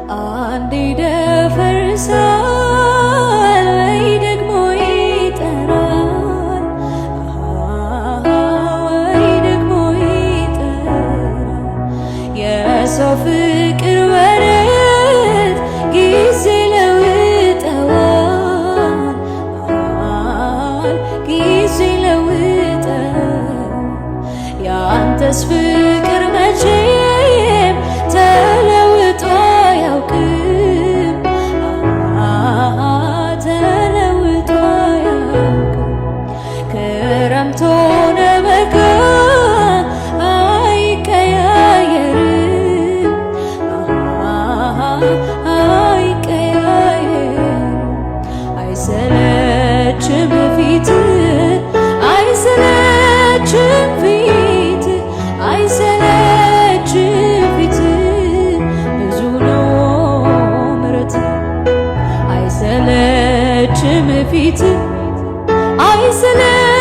አንዴ ይደፈርሳል ወይ ደግሞ ይጠራል፣ ወይ ደግሞ ይጠራል። የሰው ፍቅር በረት ጊዜ ለውጠዋል፣ ጊዜ ለውጠዋል። ያንተስ ፍቅር መቼም ተለውጦ አያውቅም፣ ተለውጦ አያውቅም። ክረምት ሆነ በጋ አይቀያየርም፣ አይቀያየርም። አይሰለችም ፊትህ፣ አይሰለችም ፊትህ፣ አይሰለችም ፊትህ። ብዙ ነው ምሕረትህ። አይሰለችም ፊትህ፣ አይሰለችም